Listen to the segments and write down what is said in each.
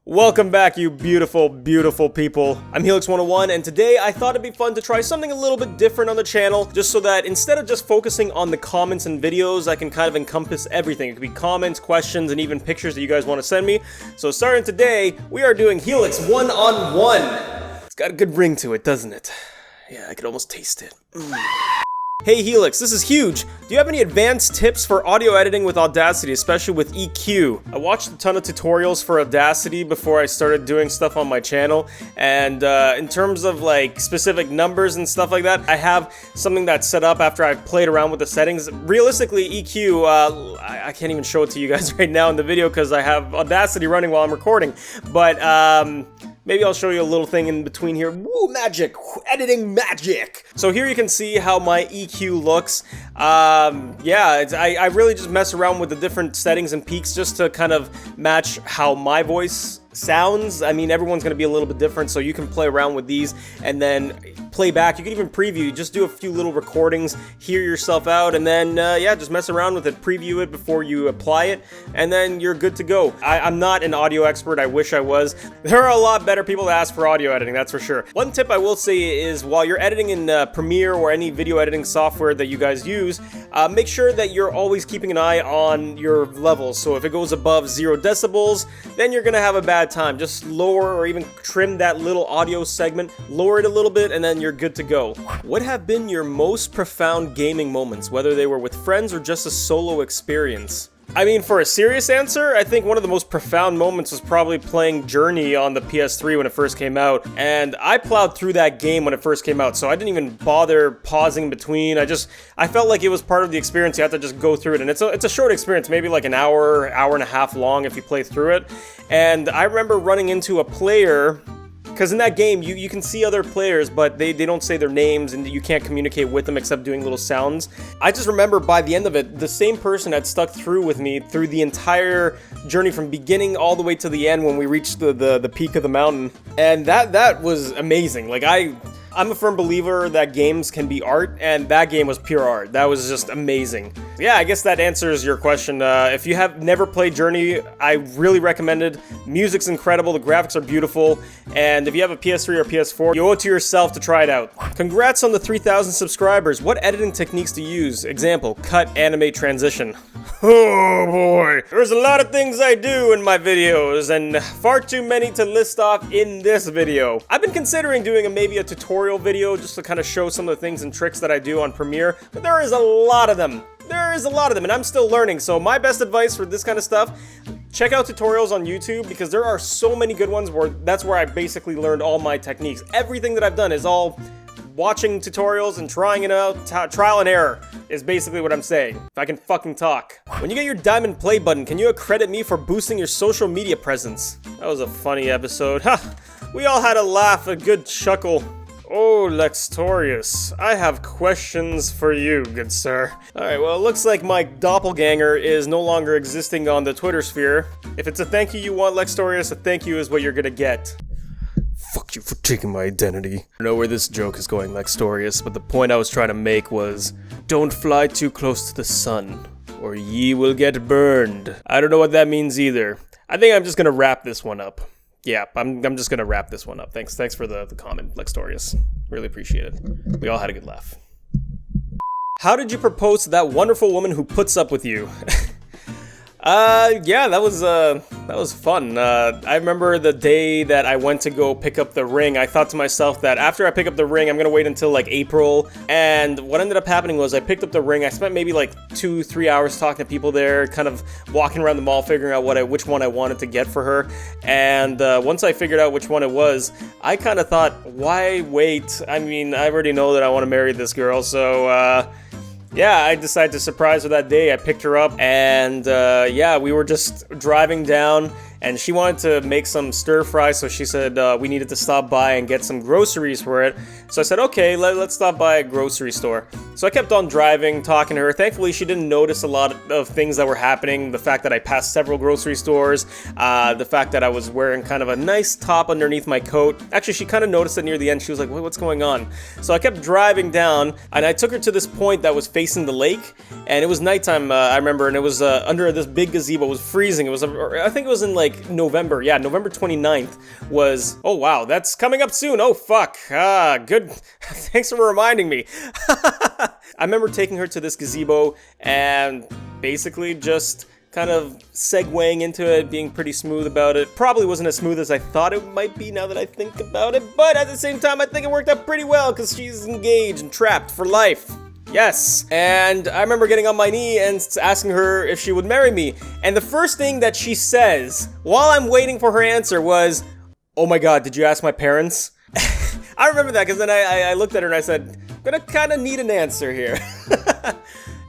Welcome back, you beautiful, beautiful people. I'm Helix 101, and today I thought it'd be fun to try something a little bit different on the channel, just so that instead of just focusing on the comments and videos, I can kind of encompass everything. It could be comments, questions, and even pictures that you guys want to send me. So starting today, we are doing Helix one-on-one. It's got a good ring to it, doesn't it? Yeah, I could almost taste it. Hey Helix, this is huge! Do you have any advanced tips for audio editing with Audacity, especially with EQ? I watched a ton of tutorials for Audacity before I started doing stuff on my channel, and in terms of like specific numbers and stuff like that, I have something that's set up after I've played around with the settings. Realistically, EQ, I can't even show it to you guys right now in the video because I have Audacity running while I'm recording, but maybe I'll show you a little thing in between here. Woo, magic! Editing magic! So here you can see how my EQ looks. Yeah, I really just mess around with the different settings and peaks just to kind of match how my voice sounds. I mean, everyone's gonna be a little bit different, so you can play around with these and then play back. You can even preview, just do a few little recordings, hear yourself out, and then yeah, just mess around with it, preview it before you apply it, and then you're good to go. I'm not an audio expert, I wish I was. There are a lot better people to ask for audio editing, that's for sure. One tip I will say is while you're editing in Premiere or any video editing software that you guys use, make sure that you're always keeping an eye on your levels. So if it goes above 0 decibels, then you're gonna have a bad time. Just lower or even trim that little audio segment, lower it a little bit, and then you're good to go. What have been your most profound gaming moments, whether they were with friends or just a solo experience? I mean, for a serious answer, I think one of the most profound moments was probably playing Journey on the PS3 when it first came out, and I plowed through that game when it first came out, so I didn't even bother pausing between. I felt like it was part of the experience. You have to just go through it, and it's a short experience, maybe like an hour and a half long if you play through it. And I remember running into a player, because in that game, you can see other players, but they don't say their names, and you can't communicate with them except doing little sounds. I just remember by the end of it, the same person had stuck through with me through the entire journey from beginning all the way to the end when we reached the peak of the mountain. And that was amazing. Like, I'm a firm believer that games can be art, and that game was pure art. That was just amazing. Yeah, I guess that answers your question. If you have never played Journey, I really recommend it. Music's incredible, the graphics are beautiful, and if you have a PS3 or PS4, you owe it to yourself to try it out. Congrats on the 3,000 subscribers. What editing techniques do you use? Example, cut, animate, transition. Oh boy, there's a lot of things I do in my videos, and far too many to list off in this video. I've been considering doing maybe a tutorial video just to kind of show some of the things and tricks that I do on Premiere, but there is a lot of them. There is a lot of them, and I'm still learning, so my best advice for this kind of stuff, check out tutorials on YouTube, because there are so many good ones where that's where I basically learned all my techniques. Everything that I've done is all watching tutorials and trying it out. Trial and error is basically what I'm saying, if I can fucking talk. When you get your diamond play button, can you accredit me for boosting your social media presence? That was a funny episode. Ha! We all had a laugh, a good chuckle. Oh, Lextorius, I have questions for you, good sir. Alright, well, it looks like my doppelganger is no longer existing on the Twitter sphere. If it's a thank you want, Lextorius, a thank you is what you're gonna get. Fuck you for taking my identity. I don't know where this joke is going, Lextorius, but the point I was trying to make was, don't fly too close to the sun, or ye will get burned. I don't know what that means either. I think I'm just gonna wrap this one up. Yeah, I'm just gonna wrap this one up. Thanks for the comment, Lextorius. Really appreciate it. We all had a good laugh. How did you propose to that wonderful woman who puts up with you? Yeah, that was fun. I remember the day that I went to go pick up the ring, I thought to myself that after I pick up the ring, I'm gonna wait until like April, and what ended up happening was I picked up the ring, I spent maybe like 2-3 hours talking to people there, kind of walking around the mall figuring out which one I wanted to get for her, and once I figured out which one it was, I kind of thought, why wait? I mean, I already know that I want to marry this girl, so yeah, I decided to surprise her that day. I picked her up, and yeah, we were just driving down, and she wanted to make some stir fry, so she said we needed to stop by and get some groceries for it. So I said, okay, let's stop by a grocery store. So I kept on driving, talking to her. Thankfully, she didn't notice a lot of things that were happening. The fact that I passed several grocery stores, the fact that I was wearing kind of a nice top underneath my coat. Actually, she kind of noticed it near the end. She was like, what's going on? So I kept driving down, and I took her to this point that was facing the lake, and it was nighttime, I remember, and it was under this big gazebo. It was freezing. It was, I think it was in like November. Yeah, November 29th was, oh wow, that's coming up soon. Oh fuck, good. Thanks for reminding me. I remember taking her to this gazebo and basically just kind of segueing into it, being pretty smooth about it. Probably wasn't as smooth as I thought it might be now that I think about it, but at the same time, I think it worked out pretty well because she's engaged and trapped for life. Yes. And I remember getting on my knee and asking her if she would marry me. And the first thing that she says while I'm waiting for her answer was, "Oh my god, did you ask my parents?" I remember that because then I looked at her and I said, gonna kind of need an answer here.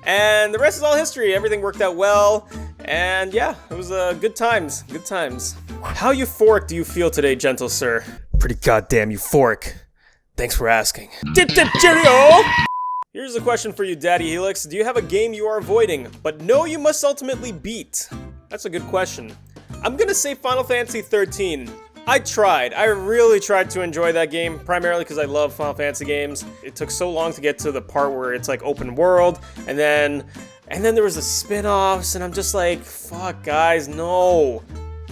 And the rest is all history. Everything worked out well, and yeah, it was good times. Good times. How euphoric do you feel today, gentle sir? Pretty goddamn euphoric. Thanks for asking. Cheerio! Here's a question for you, Daddy Helix. Do you have a game you are avoiding, but know you must ultimately beat? That's a good question. I'm gonna say Final Fantasy 13. I tried. I really tried to enjoy that game, primarily because I love Final Fantasy games. It took so long to get to the part where it's like open world, and then there was the spin-offs, and I'm just like, fuck, guys, no.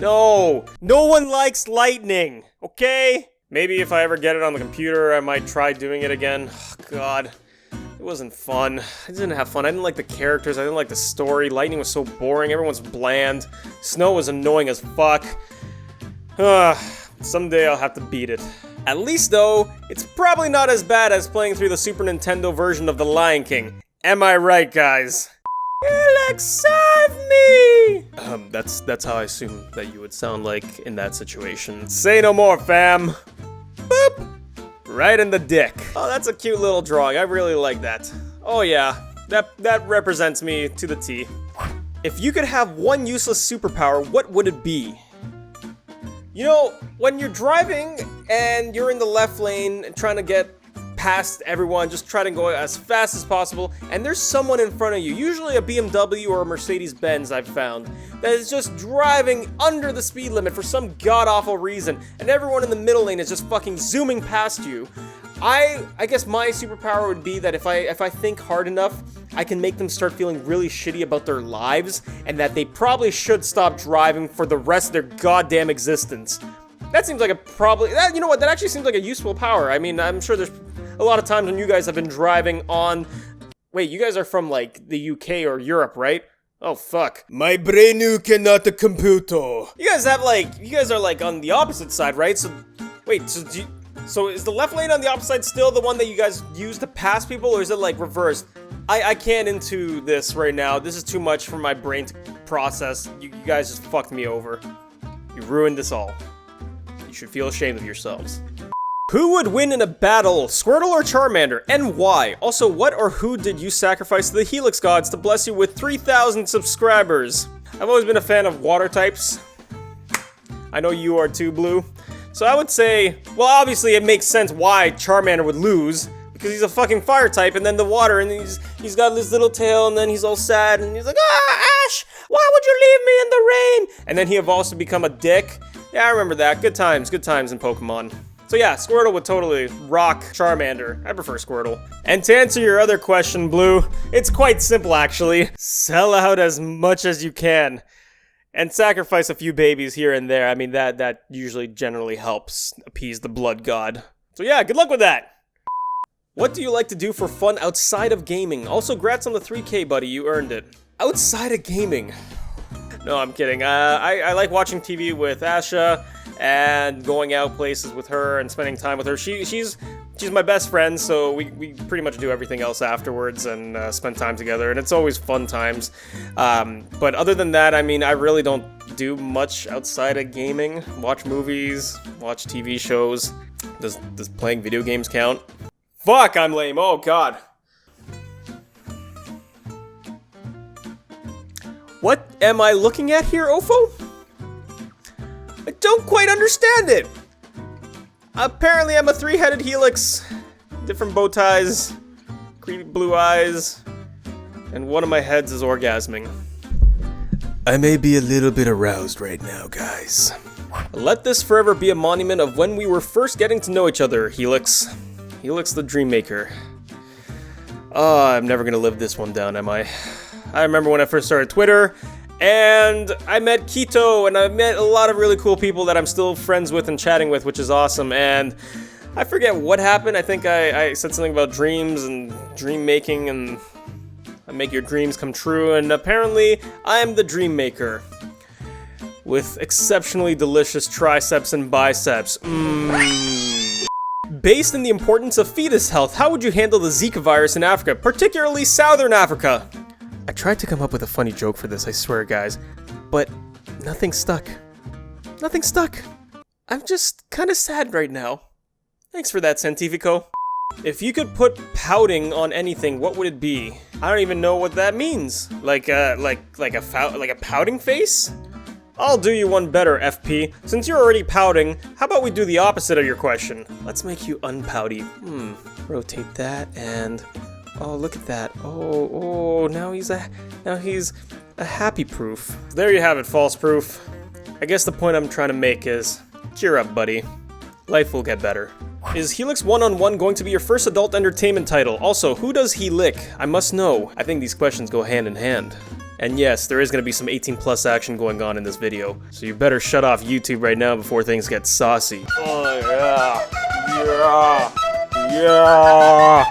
No. No one likes lightning, okay? Maybe if I ever get it on the computer, I might try doing it again. Oh, God. It wasn't fun. I didn't have fun. I didn't like the characters. I didn't like the story. Lightning was so boring. Everyone's bland. Snow was annoying as fuck. Someday I'll have to beat it. At least, though, it's probably not as bad as playing through the Super Nintendo version of The Lion King. Am I right, guys? Helix, save me! That's how I assume that you would sound like in that situation. Say no more, fam. Boop! Right in the dick. Oh, that's a cute little drawing. I really like that. Oh yeah, that represents me to the T. If you could have one useless superpower, what would it be? You know, when you're driving and you're in the left lane and trying to get past everyone, just try to go as fast as possible, and there's someone in front of you, usually a BMW or a Mercedes-Benz I've found, that is just driving under the speed limit for some god-awful reason, and everyone in the middle lane is just fucking zooming past you. I guess my superpower would be that if I think hard enough, I can make them start feeling really shitty about their lives, and that they probably should stop driving for the rest of their goddamn existence. That seems like you know what, that actually seems like a useful power. I mean, I'm sure there's a lot of times when you guys have been driving on... Wait, you guys are from, like, the UK or Europe, right? Oh, fuck. My brain cannot computer. You guys are, like, on the opposite side, right? So, wait, so is the left lane on the opposite side still the one that you guys use to pass people, or is it, like, reversed? I can't into this right now. This is too much for my brain to process. You guys just fucked me over. You ruined this all. You should feel ashamed of yourselves. Who would win in a battle, Squirtle or Charmander, and why? Also, what or who did you sacrifice to the Helix gods to bless you with 3,000 subscribers? I've always been a fan of water types. I know you are too, Blue. So I would say, well, obviously it makes sense why Charmander would lose, because he's a fucking fire type, and then the water, and he's got this little tail, and then he's all sad, and he's like, Ash, why would you leave me in the rain? And then he evolves to become a dick. Yeah, I remember that. Good times in Pokemon. So yeah, Squirtle would totally rock Charmander. I prefer Squirtle. And to answer your other question, Blue, it's quite simple actually. Sell out as much as you can. And sacrifice a few babies here and there. I mean, that usually generally helps appease the blood god. So yeah, good luck with that! What do you like to do for fun outside of gaming? Also, grats on the 3K, buddy, you earned it. Outside of gaming? No, I'm kidding. I like watching TV with Asha and going out places with her and spending time with her. She's my best friend, so we pretty much do everything else afterwards and spend time together, and it's always fun times. But other than that, I mean, I really don't do much outside of gaming. Watch movies, watch TV shows. Does playing video games count? Fuck, I'm lame. Oh, God. What am I looking at here, Ofo? I don't quite understand it. Apparently I'm a three-headed helix. Different bow ties. creepy blue eyes, and one of my heads is orgasming. I may be a little bit aroused right now, guys. Let this forever be a monument of when we were first getting to know each other, Helix. Helix the Dream Maker. Oh, I'm never gonna live this one down, am I? I remember when I first started Twitter, and I met Keto, and I met a lot of really cool people that I'm still friends with and chatting with, which is awesome, and I forget what happened. I think I said something about dreams and dream making, and I make your dreams come true, and apparently I am the Dream Maker. With exceptionally delicious triceps and biceps. Based in the importance of fetus health, how would you handle the Zika virus in Africa, particularly Southern Africa? I tried to come up with a funny joke for this, I swear, guys, but nothing stuck. Nothing stuck. I'm just kinda sad right now. Thanks for that, Santifico. If you could put pouting on anything, what would it be? I don't even know what that means. Like a pouting face? I'll do you one better, FP. Since you're already pouting, how about we do the opposite of your question? Let's make you unpouty. Rotate that and... oh, look at that. Oh, now he's a happy proof. There you have it, false proof. I guess the point I'm trying to make is, cheer up, buddy. Life will get better. Is Helix 1-on-1 going to be your first adult entertainment title? Also, who does he lick? I must know. I think these questions go hand in hand. And yes, there is going to be some 18+ action going on in this video, so you better shut off YouTube right now before things get saucy. Oh yeah.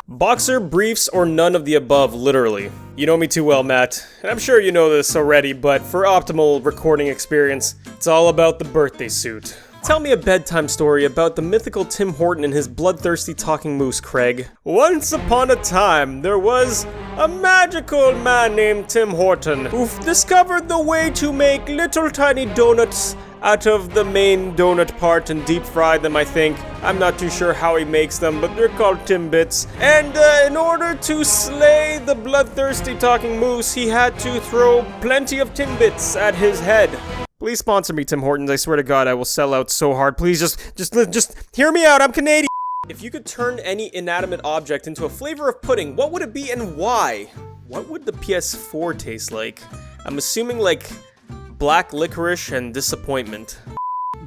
Boxer, briefs, or none of the above, literally. You know me too well, Matt, and I'm sure you know this already, but for optimal recording experience, it's all about the birthday suit. Tell me a bedtime story about the mythical Tim Horton and his bloodthirsty talking moose, Craig. Once upon a time, there was a magical man named Tim Horton who discovered the way to make little tiny donuts out of the main donut part and deep fry them, I think. I'm not too sure how he makes them, but they're called Timbits. And in order to slay the bloodthirsty talking moose, he had to throw plenty of Timbits at his head. Please sponsor me, Tim Hortons. I swear to God, I will sell out so hard. Please just hear me out. I'm Canady. If you could turn any inanimate object into a flavor of pudding, what would it be and why? What would the PS4 taste like? I'm assuming like black licorice and disappointment.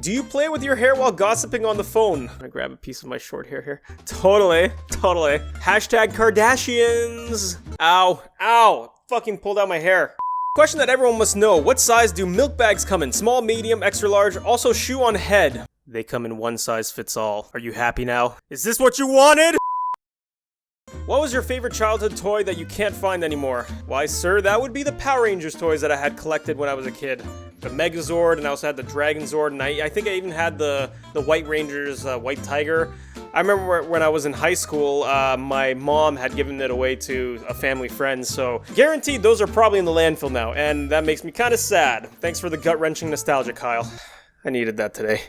Do you play with your hair while gossiping on the phone? I grab a piece of my short hair here. Totally. Hashtag Kardashians. Ow. Fucking pulled out my hair. Question that everyone must know, what size do milk bags come in? Small, medium, extra large, also shoe on head. They come in one size fits all. Are you happy now? Is this what you wanted? What was your favorite childhood toy that you can't find anymore? Why, sir, that would be the Power Rangers toys that I had collected when I was a kid. The Megazord, and I also had the Dragon Zord, and I think I even had the White Rangers, White Tiger. I remember when I was in high school, my mom had given it away to a family friend, so guaranteed those are probably in the landfill now, and that makes me kind of sad. Thanks for the gut-wrenching nostalgia, Kyle. I needed that today.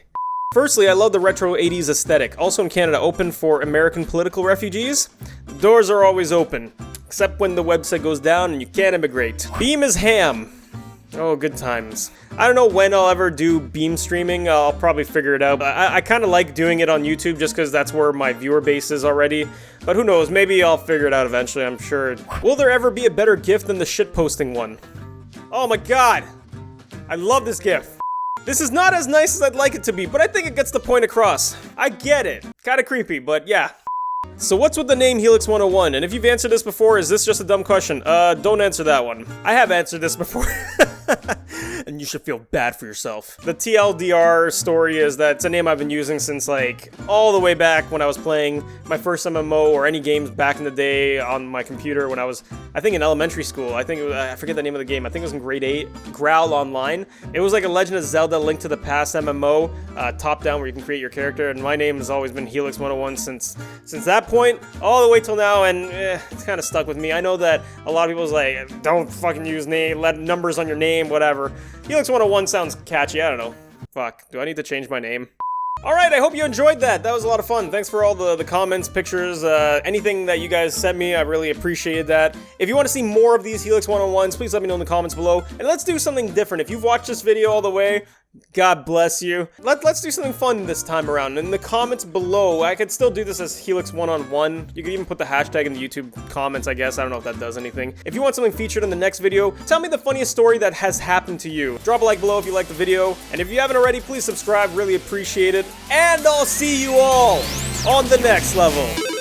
Firstly, I love the retro 80s aesthetic. Also in Canada, open for American political refugees. The doors are always open, except when the website goes down and you can't immigrate. Beam is ham. Oh, good times. I don't know when I'll ever do beam streaming. I'll probably figure it out. I kind of like doing it on YouTube just because that's where my viewer base is already. But who knows, maybe I'll figure it out eventually, I'm sure. Will there ever be a better GIF than the shitposting one? Oh my god! I love this GIF. This is not as nice as I'd like it to be, but I think it gets the point across. I get it. Kinda creepy, but yeah. So what's with the name Helix 101? And if you've answered this before, is this just a dumb question? Don't answer that one. I have answered this before. And you should feel bad for yourself. The TLDR story is that it's a name I've been using since like all the way back when I was playing my first MMO or any games back in the day on my computer when I was, I think in elementary school. I think it was, I forget the name of the game. I think it was in grade 8, Growl Online. It was like a Legend of Zelda Link to the Past MMO, top down where you can create your character. And my name has always been Helix 101 since that point all the way till now, and it's kind of stuck with me. I know that a lot of people's like, don't fucking use let numbers on your name, whatever. Helix 101 sounds catchy, I don't know. Fuck, do I need to change my name? Alright, I hope you enjoyed that. That was a lot of fun. Thanks for all the comments, pictures, anything that you guys sent me. I really appreciated that. If you want to see more of these Helix 101s, please let me know in the comments below. And let's do something different. If you've watched this video all the way, God bless you. Let's do something fun this time around. In the comments below, I could still do this as Helix one-on-one. You could even put the hashtag in the YouTube comments, I guess. I don't know if that does anything. If you want something featured in the next video, tell me the funniest story that has happened to you. Drop a like below if you like the video. And if you haven't already, please subscribe. Really appreciate it. And I'll see you all on the next level.